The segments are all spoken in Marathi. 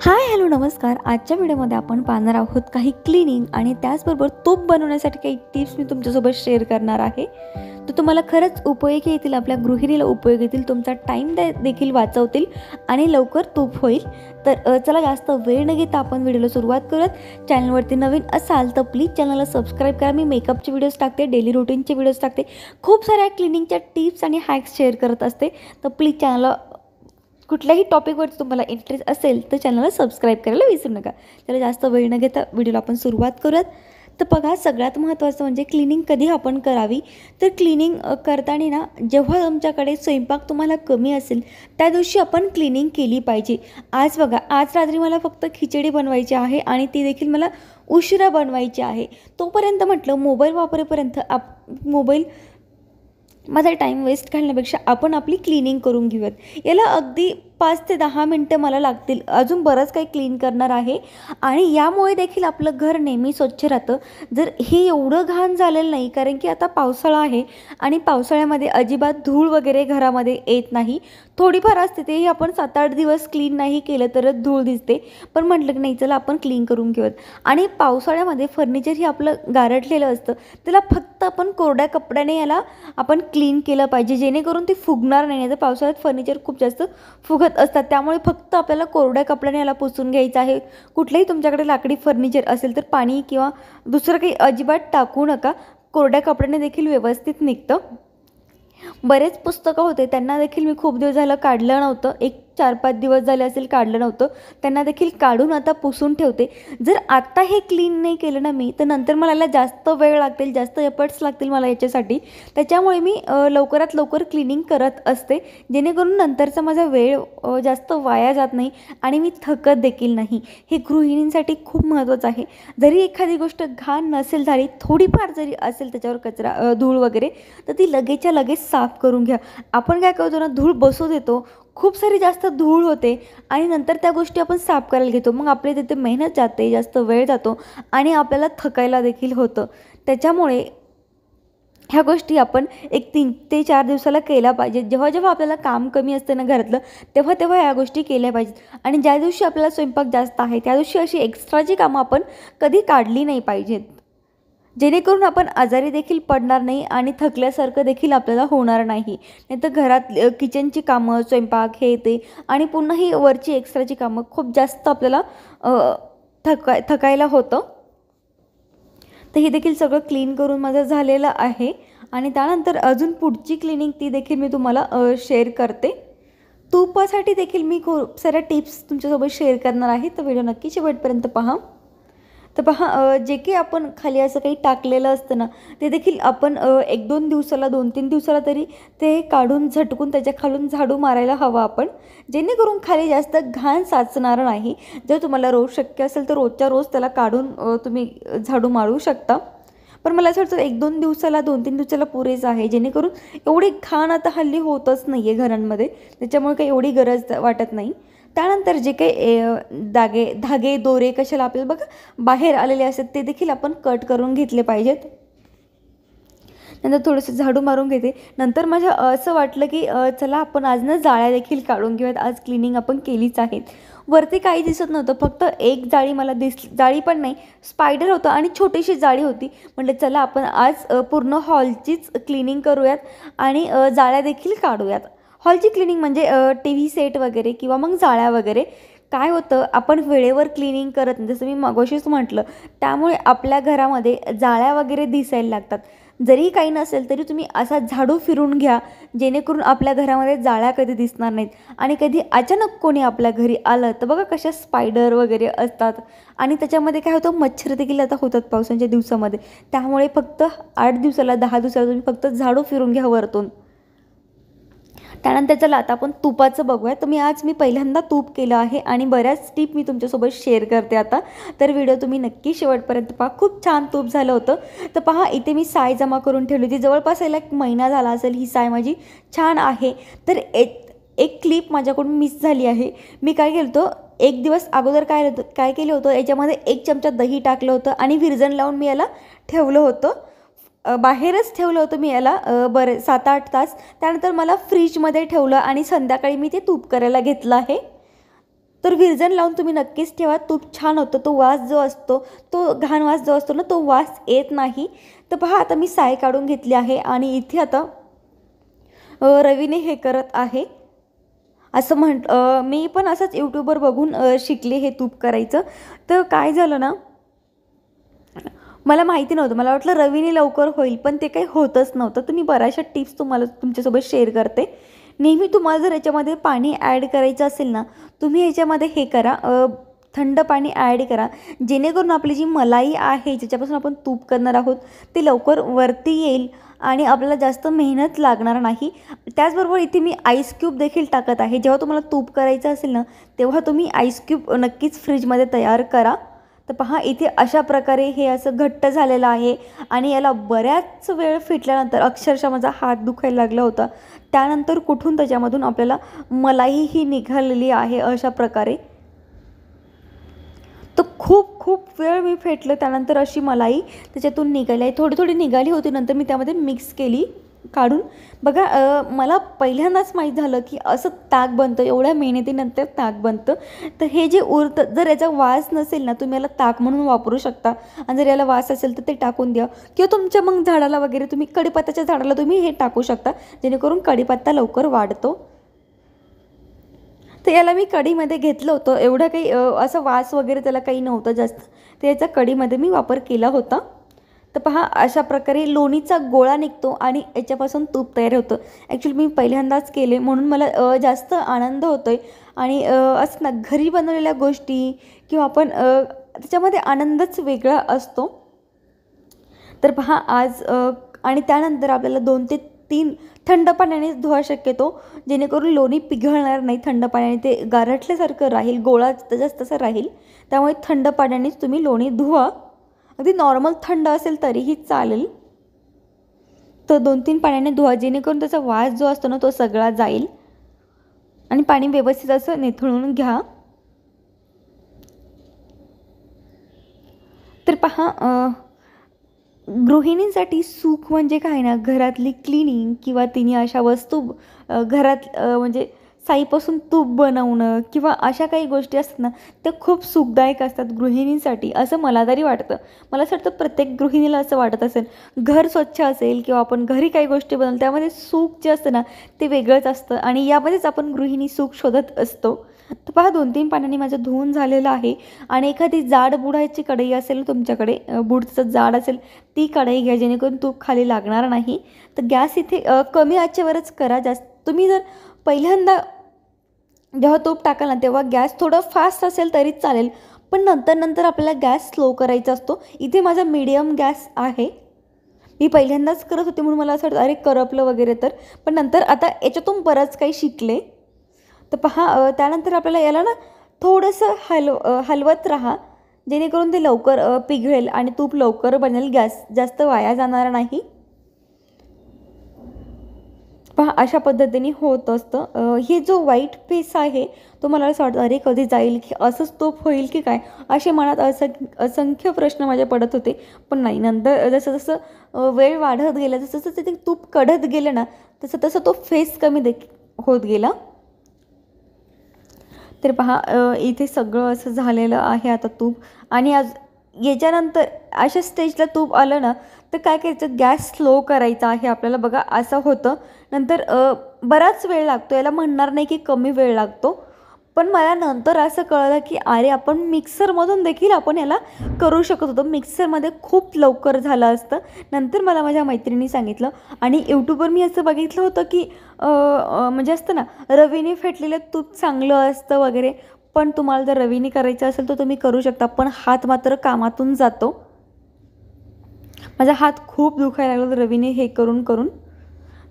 हाय हॅलो नमस्कार. आजच्या व्हिडिओमध्ये आपण पाहणार आहोत काही क्लिनिंग आणि त्याचबरोबर तूप बनवण्यासाठी काही टिप्स मी तुमच्यासोबत शेअर करणार आहे. तर तुम्हाला खरंच उपयोगी येतील, आपल्या गृहिणीला उपयोगी येतील, तुमचा टाईम देखील वाचवतील आणि लवकर तूप होईल. तर चला जास्त वेळ न घेता आपण व्हिडिओला सुरुवात करूयात. चॅनलवरती नवीन असाल तर प्लीज चॅनलला सबस्क्राईब करा. मी मेकअपचे व्हिडिओज टाकते, डेली रुटीनचे व्हिडिओज टाकते, खूप साऱ्या क्लिनिंगच्या टिप्स आणि हॅक्स शेअर करत असते. तर प्लीज चॅनलला कुठल्याही टॉपिकवरती तुम्हाला इंटरेस्ट असेल तर चॅनलला सबस्क्राईब करायला विसरू नका. त्याला जास्त वेळ न घेता व्हिडिओला आपण सुरुवात करूयात. तर बघा, सगळ्यात महत्त्वाचं म्हणजे क्लिनिंग कधी आपण करावी. तर क्लिनिंग करताना ना, जेव्हा तुमच्याकडे स्वयंपाक तुम्हाला कमी असेल त्या दिवशी आपण क्लिनिंग केली पाहिजे. आज बघा, आज रात्री मला फक्त खिचडी बनवायची आहे आणि ती देखील मला उशिरा बनवायची आहे. तोपर्यंत म्हटलं मोबाईल वापरेपर्यंत मोबाईल माझा टाईम वेस्ट घालण्यापेक्षा आपण आपली क्लिनिंग करून घेऊयात. याला अगदी 5 ते 10 मिनटं मला लागतील. अजून बरंच काही क्लीन करणार आहे आणि यामुळे देखील आपलं घर नेहमी स्वच्छ राहतं. जर हे एवढं घाण झालेलं नाही, कारण की आता पावसाळा आहे आणि पावसाळ्यामध्ये अजिबात धूळ वगैरे घरामध्ये येत नाही. थोडीफार असते, तेही आपण 7-8 दिवस क्लीन नाही केलं तरच धूळ दिसते. पण म्हटलं की नाही, चला आपण क्लीन करून घेऊयात. आणि पावसाळ्यामध्ये फर्निचर हे आपलं गारठलेलं असतं, त्याला फक्त आपण कोरड्या कपड्याने याला आपण क्लीन केलं पाहिजे, जेणेकरून ते फुगणार नाही. तर पावसाळ्यात फर्निचर खूप जास्त फुगत असतात, त्यामुळे फक्त आपल्याला कोरड्या कपड्याने याला पुसून घ्यायचं आहे. कुठलंही तुमच्याकडे लाकडी फर्निचर असेल तर पाणी किंवा दुसरं काही अजिबात टाकू नका. कोरड्या कपड्याने देखील व्यवस्थित निघतं. बरेच पुस्तकं होते, त्यांना देखील मी खूप दिवस झालं काढलं नव्हतं. 4-5 दिवस झाले असेल काढलं नव्हतं. त्यांना देखील काढून आता पुसून ठेवते. जर आत्ता हे क्लीन नाही केलं ना मी, तर नंतर मला याला जास्त वेळ लागतील, जास्त एफर्ट्स लागतील मला याच्यासाठी. त्याच्यामुळे मी लवकरात लवकर क्लिनिंग करत असते, जेणेकरून नंतरचा माझा वेळ जास्त वाया जात नाही आणि मी थकत देखील नाही. हे गृहिणींसाठी खूप महत्त्वाचं आहे. जरी एखादी गोष्ट घाण नसेल झाली, थोडीफार जरी असेल त्याच्यावर कचरा धूळ वगैरे, तर ती लगेचच्या लगेच साफ करून घ्या. आपण काय करतो ना, धूळ बसू देतो, खूप सारी जास्त धूळ होते आणि नंतर त्या गोष्टी आपण साफ करायला घेतो. मग आपली तिथे मेहनत जाते, जास्त वेळ जातो आणि आपल्याला थकायला देखील होतं. त्याच्यामुळे ह्या गोष्टी आपण 3 ते 4 दिवसाला केल्या पाहिजेत. जेव्हा जेव्हा आपल्याला काम कमी असतं ना घरातलं, तेव्हा तेव्हा ह्या गोष्टी केल्या पाहिजेत. आणि ज्या दिवशी आपल्याला स्वयंपाक जास्त आहे त्या दिवशी अशी एक्स्ट्राची कामं आपण कधी काढली नाही पाहिजेत, जेणेकरून आपण आजारी देखील पडणार नाही आणि थकल्यासारखं देखील आपल्याला होणार नाही. नाहीतर घरात किचनची कामं, स्वयंपाक, हे ते आणि पुन्हा ही वरची एक्स्ट्राची कामं खूप जास्त आपल्याला थकायला होतं. तर हे देखील सगळं क्लीन करून माझं झालेलं आहे आणि त्यानंतर अजून पुढची क्लिनिंग ती देखील मी तुम्हाला शेअर करते. तुपासाठी देखील मी खूप साऱ्या टिप्स तुमच्यासोबत शेअर करणार आहे, तर व्हिडिओ नक्की शेवटपर्यंत पहा. तर पहा, जे काही आपण खाली असं काही टाकलेलं असतं ना, ते देखील आपण 1-2 दिवसाला, 2-3 दिवसाला तरी ते काढून झटकून त्याच्या खालून झाडू मारायला हवं आपण, जेणेकरून खाली जास्त घाण साचणार नाही. जर तुम्हाला रोज शक्य असेल तर रोजच्या रोज त्याला काढून तुम्ही झाडू मारू शकता. पण मला असं वाटतं 1-2 दिवसाला, 2-3 दिवसाला पुरेसं आहे, जेणेकरून एवढी घाण आता हल्ली होतच नाही आहे घरांमध्ये, त्याच्यामुळे काही एवढी गरज वाटत नाही. त्यानंतर जे काही धागे दोरे कशाला आपल्याला बघा बाहेर आलेले असतात, ते देखील आपण कट करून घेतले पाहिजेत. नंतर थोडंसं झाडू मारून घेते. नंतर माझ्या असं वाटलं की चला आपण आज ना जाळ्या देखील काढून घेऊयात. आज क्लिनिंग आपण केलीच आहे. वरती काही दिसत नव्हतं, फक्त एक जाळी मला जाळी पण नाही, स्पायडर होतं आणि छोटीशी जाळी होती. म्हटलं चला आपण आज पूर्ण हॉलचीच क्लिनिंग करूयात आणि जाळ्या देखील काढूयात. हॉलची क्लिनिंग म्हणजे TV सेट वगैरे किंवा मग जाळ्या वगैरे. काय होतं, आपण वेळेवर क्लिनिंग करत नाही, जसं मी मगाशीच म्हटलं, त्यामुळे आपल्या घरामध्ये जाळ्या वगैरे दिसायला लागतात. जरी काही नसेल तरी तुम्ही असा झाडू फिरून घ्या, जेणेकरून आपल्या घरामध्ये जाळ्या कधी दिसणार नाहीत. आणि कधी अचानक कोणी आपल्या घरी आलं तर बघा कशा स्पायडर वगैरे असतात आणि त्याच्यामध्ये काय होतं, मच्छर देखील आता होतात पावसाच्या दिवसामध्ये. त्यामुळे फक्त 8 दिवसाला, 10 दिवसाला तुम्ही फक्त झाडू फिरून घ्या वरतून. त्यानंतर चला आता आपण तुपाचं बघूया. तर आज मी पहिल्यांदा तूप केलं आहे आणि बऱ्याच टिप मी तुमच्यासोबत शेअर करते आता. तर व्हिडिओ तुम्ही नक्की शेवटपर्यंत पहा. खूप छान तूप झालं होतं. तर पहा, इथे मी साय जमा करून ठेवली होती. जवळपास याला 1 महिना झाला असेल. ही साय माझी छान आहे. तर एक क्लिप माझ्याकडून मिस झाली आहे. मी काय केलं होतं, 1 दिवस अगोदर काय केलं होतं, याच्यामध्ये 1 चमचा दही टाकलं होतं आणि विरजण लावून मी याला ठेवलं होतं. बाहेरच ठेवलं होतं मी याला 7-8 तास. त्यानंतर मला फ्रीजमध्ये ठेवलं आणि संध्याकाळी मी ते तूप करायला घेतलं आहे. तर विरजण लावून तुम्ही नक्कीच ठेवा. तूप छान होतं. तो वास जो असतो, तो घाण वास जो असतो ना, तो वास येत नाही. तर पहा आता मी साय काढून घेतली आहे आणि इथे आता रवीने हे करत आहे. असं मी पण असंच यूट्यूबवर बघून शिकले हे तूप करायचं. तर काय झालं ना, मला माहिती नव्हतं. मला वाटलं रवीने लवकर होईल, पण ते काही होतच नव्हतं. तर मी बऱ्याचशा टिप्स तुम्हाला तुमच्यासोबत शेअर करते. नेहमी तुम्हाला जर याच्यामध्ये पाणी ॲड करायचं असेल ना, तुम्ही याच्यामध्ये हे करा, थंड पाणी ॲड करा, जेणेकरून आपली जी मलाई आहे ज्याच्यापासून आपण तूप करणार आहोत ते लवकर वरती येईल आणि आपल्याला जास्त मेहनत लागणार नाही. त्याचबरोबर इथे मी आईस क्यूब देखील टाकत आहे. जेव्हा तुम्हाला तूप करायचं असेल ना, तेव्हा तुम्ही आईस क्यूब नक्कीच फ्रीजमध्ये तयार करा. तर पहा इथे अशा प्रकारे हे असं घट्ट झालेलं आहे आणि याला बऱ्याच वेळ फिटल्यानंतर अक्षरशः माझा हात दुखायला लागला होता. त्यानंतर कुठून त्याच्यामधून आपल्याला मलाई ही निघालेली आहे अशा प्रकारे. तर खूप खूप वेळ मी फेटलं, त्यानंतर अशी मलाई त्याच्यातून निघाली आहे. थोडी थोडी निघाली होती, नंतर मी त्यामध्ये मिक्स केली काढून. बघा मला पहिल्यांदाच माहीत झालं की असं ताक बनतं, एवढ्या मेहनतीनंतर ताक बनतं. तर हे जे उरतं, जर याचा वास नसेल ना, तुम्ही याला ताक म्हणून वापरू शकता आणि जर याला वास असेल तर ते टाकून द्या. किंवा तुमच्या मग झाडाला वगैरे तुम्ही कढीपत्त्याच्या झाडाला तुम्ही हे टाकू शकता, जेणेकरून कढीपत्ता लवकर वाढतो. तर याला मी कढीमध्ये घेतलं होतं. एवढं काही असं वास वगैरे त्याला काही नव्हतं जास्त, तर याचा कढीमध्ये मी वापर केला होता. तर पहा अशा प्रकारे लोणीचा गोळा निघतो आणि याच्यापासून तूप तयार होतं. ॲक्च्युली मी पहिल्यांदाच केले म्हणून मला जास्त आनंद होतो आहे. आणि असं ना, घरी बनवलेल्या गोष्टी किंवा आपण त्याच्यामध्ये आनंदच वेगळा असतो. तर पहा आज आणि त्यानंतर आपल्याला 2 ते 3 थंड पाण्यानेच धुवा शक्यतो, जेणेकरून लोणी पिघळणार नाही. थंड पाण्याने ते गारठल्यासारखं राहील, गोळा तसं राहील. त्यामुळे थंड पाण्यानेच तुम्ही लोणी धुवा. अगदी नॉर्मल थंड असेल तरीही चालेल. तर 2-3 पाण्याने धुवा, जेणेकरून त्याचा वास जो असतो ना तो सगळा जाईल. आणि पाणी व्यवस्थित असं निथळून घ्या. तर पहा गृहिणींसाठी सुख म्हणजे काय ना, घरातली क्लिनिंग किंवा तिने अशा वस्तू घरात म्हणजे साईपासून तूप बनवणं किंवा अशा काही गोष्टी असतात ना, त्या खूप सुखदायक असतात गृहिणींसाठी, असं मला तरी वाटतं. मला असं वाटतं प्रत्येक गृहिणीला असं वाटत असेल. घर स्वच्छ असेल किंवा आपण घरी काही गोष्टी बनवलं, त्यामध्ये सुख जे असतं ना ते वेगळंच असतं आणि यामध्येच आपण गृहिणी सुख शोधत असतो. तर पहा 2-3 पाण्याने माझं धुवून झालेलं आहे. आणि एखादी जाड बुडाची कढई असेल तुमच्याकडे, बुडचं जाड असेल, ती कढई घ्या, जेणेकरून तूप खाली लागणार नाही. तर गॅस इथे कमी आचेवरच करा. जास्त तुम्ही जर पहिल्यांदा जेव्हा तूप टाकाल ना, तेव्हा गॅस थोडं फास्ट असेल तरीच चालेल, पण नंतर आपल्याला गॅस स्लो करायचा असतो. इथे माझा मीडियम गॅस आहे. मी पहिल्यांदाच करत होते म्हणून मला असं वाटतं अरे करपलं वगैरे, तर पण नंतर आता याच्यातून बरंच काही शिकले. तर पहा त्यानंतर आपल्याला याला ना थोडंसं हलवत राहा, जेणेकरून ते लवकर पिघळेल आणि तूप लवकर बनेल, गॅस जास्त वाया जाणार नाही. पहा अशा पद्धतीने होत असतं. हे जो व्हाईट पीस आहे तो मला असं वाटतं अरे कधी जाईल की असंच तूप होईल की काय, असे मनात असंख्य प्रश्न माझे पडत होते. पण नाही, नंतर जसं जसं वेळ वाढत गेला, जसं जसं ते तूप कढत गेलं ना, तसं तसं तो फेस कमी होत गेला. तर पहा इथे सगळं असं झालेलं आहे आता तूप. आणि आज याच्यानंतर अशा स्टेजला तूप आलं ना, तर काय करायचं, गॅस स्लो करायचा आहे आपल्याला. बघा असं होतं. नंतर बराच वेळ लागतो, याला म्हणणार नाही की कमी वेळ लागतो, पण मला नंतर असं कळलं की अरे आपण मिक्सरमधून देखील आपण याला करू शकत होतो. मिक्सरमध्ये खूप लवकर झालं असतं. नंतर मला माझ्या मैत्रिणी सांगितलं आणि यूट्यूबवर मी असं बघितलं होतं की म्हणजे असतं ना, रवीने फेटलेलं तूप चांगलं असतं वगैरे. पण तुम्हाला जर रवीने करायचं असेल तर तुम्ही करू शकता, पण हात मात्र कामातून जातो. माझा हात खूप दुखायला लागला रवीने हे करून करून.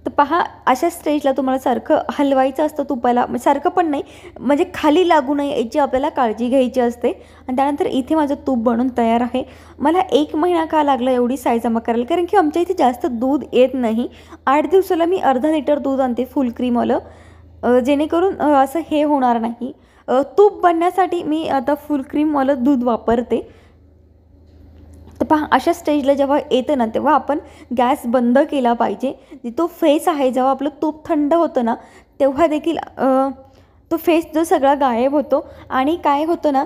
तर पहा अशा स्टेजला तुम्हाला सारखं हलवायचं असतं तुपाला, सारखं पण नाही, म्हणजे खाली लागू नये याची आपल्याला काळजी घ्यायची असते. आणि त्यानंतर इथे माझं तूप बनून तयार आहे. मला 1 महिना का लागला एवढी साय जमा करायला, कारण की आमच्या इथे जास्त दूध येत नाही. 8 दिवसाला मी अर्धा लिटर दूध आणते फुल क्रीमवालं, जेणेकरून असं हे होणार नाही. तूप बनण्यासाठी मी आता फुल क्रीमवालं दूध वापरते. तर पहा अशा स्टेजला जेव्हा येतं ना, तेव्हा आपण गॅस बंद केला पाहिजे. तो फेस आहे, जेव्हा आपलं तूप थंड होतं ना, तेव्हा देखील तो फेस जो सगळा गायब होतो आणि काय होतं ना,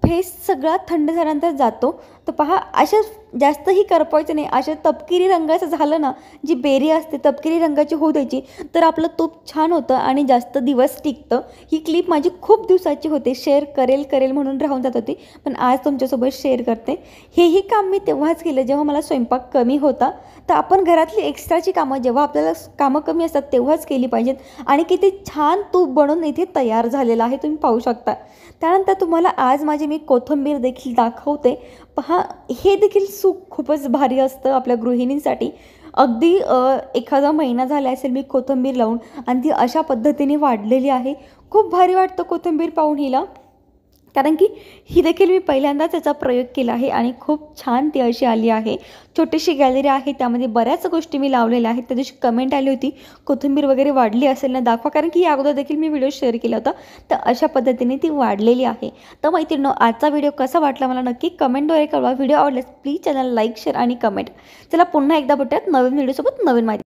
फेस सगळा थंड झाल्यानंतर जातो. तर पहा, अशा जास्तही करपवायचं नाही. अशा तपकिरी रंगाचं झालं ना, जी बेरी असते तपकिरी रंगाची होऊ द्यायची, तर आपलं तूप छान होतं आणि जास्त दिवस टिकतं. ही क्लिप माझी खूप दिवसाची होते, शेअर करेल म्हणून राहून जात होती, पण आज तुमच्यासोबत शेअर करते. हेही काम मी तेव्हाच केलं जेव्हा मला स्वयंपाक कमी होता. तर आपण घरातली एक्स्ट्राची कामं जेव्हा आपल्याला कामं कमी असतात तेव्हाच केली पाहिजेत. आणि किती छान तूप बनवून इथे तयार झालेलं आहे, तुम्ही पाहू शकता. त्यानंतर तुम्हाला आज माझी मी कोथिंबीर देखील दाखवते. पहा, हे देखील सूप खूपच भारी असतं आपल्या गृहिणींसाठी. अगदी एखादा महिना झाला असेल मी कोथिंबीर लावून आणि ती अशा पद्धतीने वाढलेली आहे. खूप भारी वाटतं कोथिंबीर पाहून हिला, कारण की ही देखील मी पहिल्यांदाच याचा प्रयोग केला आहे आणि खूप छान ती अशी आली आहे. छोटीशी गॅलरी आहे, त्यामध्ये बऱ्याच गोष्टी मी लावलेल्या आहेत. त्या दिवशी कमेंट आली होती, कोथिंबीर वगैरे वाढली असेल ना दाखवा, कारण की या अगोदर देखील मी व्हिडिओ शेअर केला होता. तर अशा पद्धतीने ती वाढलेली आहे. तर मैत्रिणींनो, आजचा व्हिडिओ कसा वाटला मला नक्की कमेंटद्वारे कळवा. व्हिडिओ आवडल्यास प्लीज चॅनल लाईक, शेअर आणि कमेंट. चला पुन्हा एकदा भेटूयात नवीन व्हिडिओसोबत नवीन माहिती.